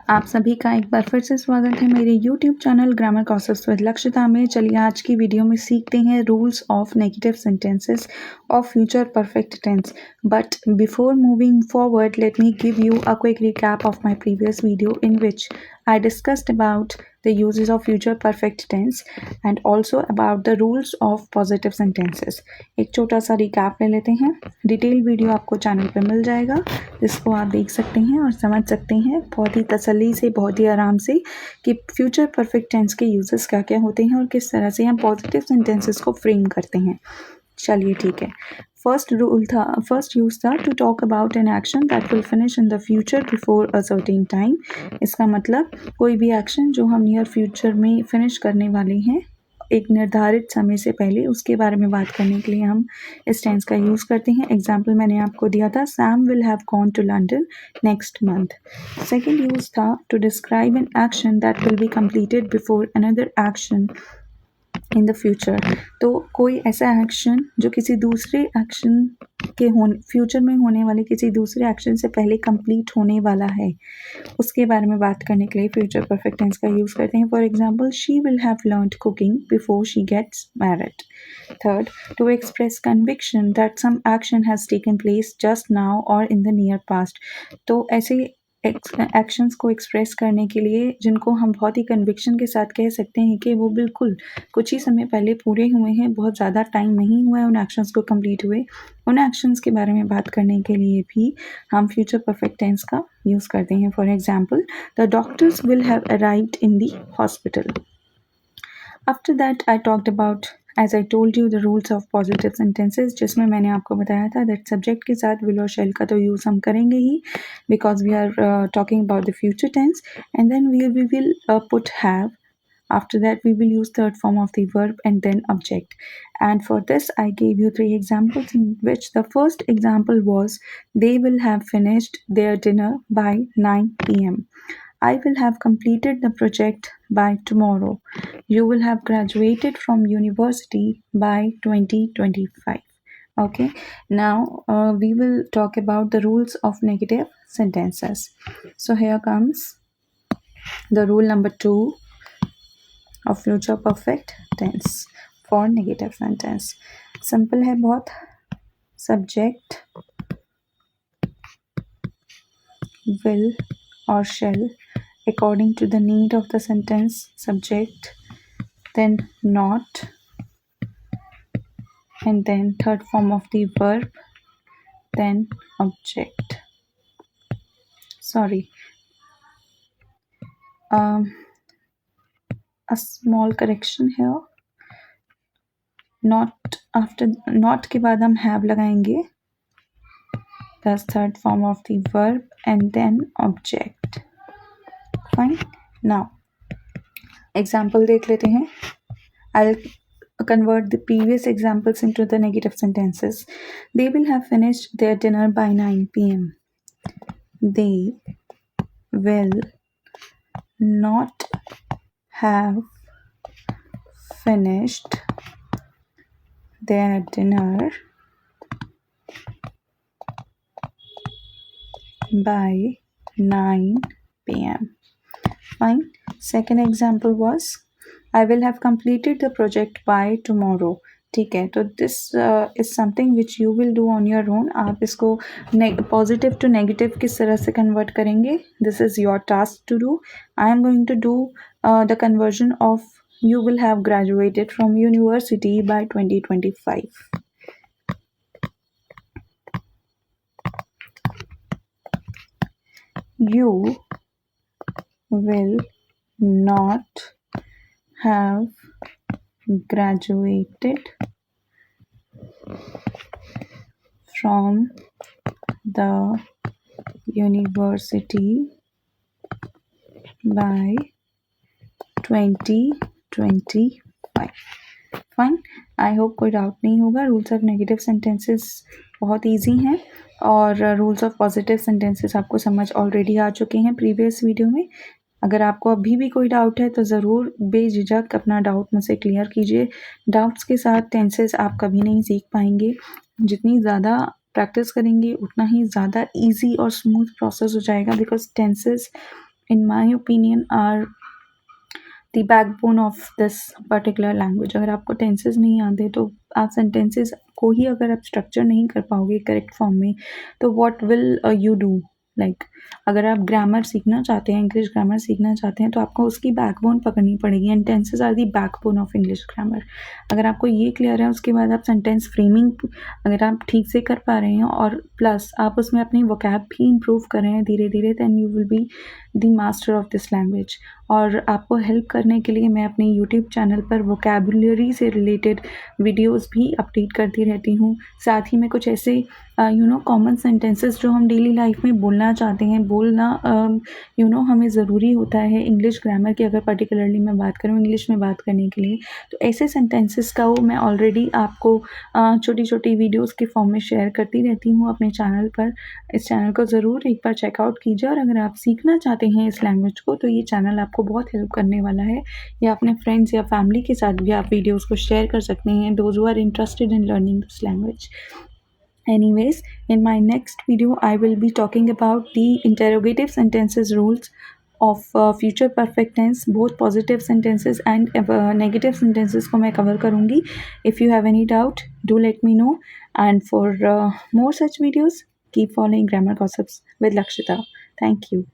आप सभी का एक बार फिर से स्वागत है मेरे YouTube channel grammar concepts with Lakshita में। चलिए आज की वीडियो में सीखते हैं rules of negative sentences of future perfect tense. But before moving forward, let me give you a quick recap of my previous video in which I discussed about the uses of future perfect tense and also about the rules of positive sentences। एक छोटा सा recap ले लेते हैं। Detail video आपको channel पे मिल जाएगा, जिसको आप देख सकते हैं और समझ सकते हैं बहुत ही तसल्ली से, बहुत ही आराम से कि फ्यूचर परफेक्ट टेंस के यूजेस क्या क्या होते हैं और किस तरह से हम पॉजिटिव सेंटेंसेस को फ्रेम करते हैं। चलिए ठीक है। फर्स्ट यूज था to talk about an action that will finish in the future before a certain time. इसका मतलब कोई भी एक्शन जो हम नियर फ्यूचर में फिनिश करने वाले हैं एक निर्धारित समय से पहले, उसके बारे में बात करने के लिए हम इस टेंस का यूज़ करते हैं। एग्जाम्पल मैंने आपको दिया था, Sam will have gone to London next month. Second use था to describe an action that will be completed before another action in the future. तो कोई ऐसा एक्शन जो किसी दूसरे एक्शन के फ्यूचर में होने वाले किसी दूसरे एक्शन से पहले कंप्लीट होने वाला है, उसके बारे में बात करने के लिए फ्यूचर परफेक्ट टेंस का यूज़ करते हैं। For example, she will have learned cooking before she gets married. Third, to express conviction that some action has taken place just now or in the near past. तो ऐसे actions को express करने के लिए जिनको हम बहुत ही कन्विक्शन के साथ कह सकते हैं कि वो बिल्कुल कुछ ही समय पहले पूरे हुए हैं, बहुत ज़्यादा टाइम नहीं हुआ है उन एक्शंस को कंप्लीट हुए, उन एक्शंस के बारे में बात करने के लिए भी हम फ्यूचर परफेक्ट टेंस का यूज़ करते हैं। For example, the doctors will have arrived in the hospital. After that I talked about, as I told you, the rules of positive sentences, जिसमें मैंने आपको बताया था दैट सब्जेक्ट के साथ विल और शैल का तो यूज़ हम करेंगे ही, because we are talking about the future tense, and then we will put have. After that, we will use third form of the verb and then object. And for this, I gave you 3 examples, in which the first example was, they will have finished their dinner by 9 p.m. I will have completed the project by tomorrow. You will have graduated from university by 2025. Okay, now we will talk about the rules of negative sentences. So here comes the rule number 2 of future perfect tense for negative sentence. Simple है बहुत। Subject will or shall according to the need of the sentence, subject, then not, and then third form of the verb, then object. Sorry, a small correction here. Not after, not के बाद हम have लगाएंगे, that's third form of the verb and then object. Fine. Now example देख लेते हैं। I'll convert the previous examples into the negative sentences. They will have finished their dinner by 9 p.m. They will not have finished their dinner by 9 p.m. Fine. Second example was, I will have completed the project by tomorrow. ठीक है, तो this is something which you will do on your own. आप इसको positive to negative किस तरह से convert करेंगे, this is your task to do. I am going to do the conversion of you will have graduated from university by 2025. You will not have graduated from the university by 2025. Fine, I hope कोई doubt नहीं होगा। Rules of negative sentences बहुत easy हैं और rules of positive sentences आपको समझ already आ चुके हैं प्रीवियस वीडियो में। अगर आपको अभी भी कोई डाउट है तो ज़रूर बेझिझक अपना डाउट मुझसे क्लियर कीजिए। डाउट्स के साथ टेंसेस आप कभी नहीं सीख पाएंगे। जितनी ज़्यादा प्रैक्टिस करेंगे उतना ही ज़्यादा ईजी और स्मूथ प्रोसेस हो जाएगा, because tenses in my opinion are the backbone of this particular language. अगर आपको टेंसेस नहीं आते तो आप सेंटेंसेस को ही अगर आप स्ट्रक्चर नहीं कर पाओगे करेक्ट फॉर्म में, तो what will you do? Like अगर आप ग्रामर सीखना चाहते हैं, इंग्लिश ग्रामर सीखना चाहते हैं, तो आपको उसकी बैकबोन पकड़नी पड़ेगी and tenses are the backbone of English grammar. अगर आपको ये क्लियर है, उसके बाद आप सेंटेंस फ्रेमिंग अगर आप ठीक से कर पा रहे हैं और प्लस आप उसमें अपनी वोकैब भी इम्प्रूव कर रहे हैं धीरे धीरे, then you will be the master of this language. और आपको हेल्प करने के लिए मैं अपने यूट्यूब चैनल पर वोकैबुलरी से रिलेटेड वीडियोस भी अपडेट करती रहती हूँ। साथ ही में कुछ ऐसे कॉमन सेंटेंसेस जो हम डेली लाइफ में बोलना चाहते हैं, बोलना हमें ज़रूरी होता है इंग्लिश ग्रामर की, अगर पर्टिकुलरली मैं बात करूँ इंग्लिश में बात करने के लिए, तो ऐसे सेंटेंसेस का वो मैं ऑलरेडी आपको छोटी छोटी वीडियोस के फॉर्म में शेयर करती रहती हूँ अपने चैनल पर। इस चैनल को ज़रूर एक बार चेकआउट कीजिए और अगर आप सीखना चाहते हैं इस लैंग्वेज को, तो ये चैनल आपको बहुत हेल्प करने वाला है। या अपने फ्रेंड्स या फैमिली के साथ भी आप वीडियोस को शेयर कर सकते हैं, those who are interested in learning this language. Anyways, in my next video, I will be talking about the interrogative sentences rules of future perfect tense, both positive sentences and negative sentences को मैं cover करूँगी। If you have any doubt, do let me know. And for more such videos, keep following Grammar Gossips with Lakshita. Thank you.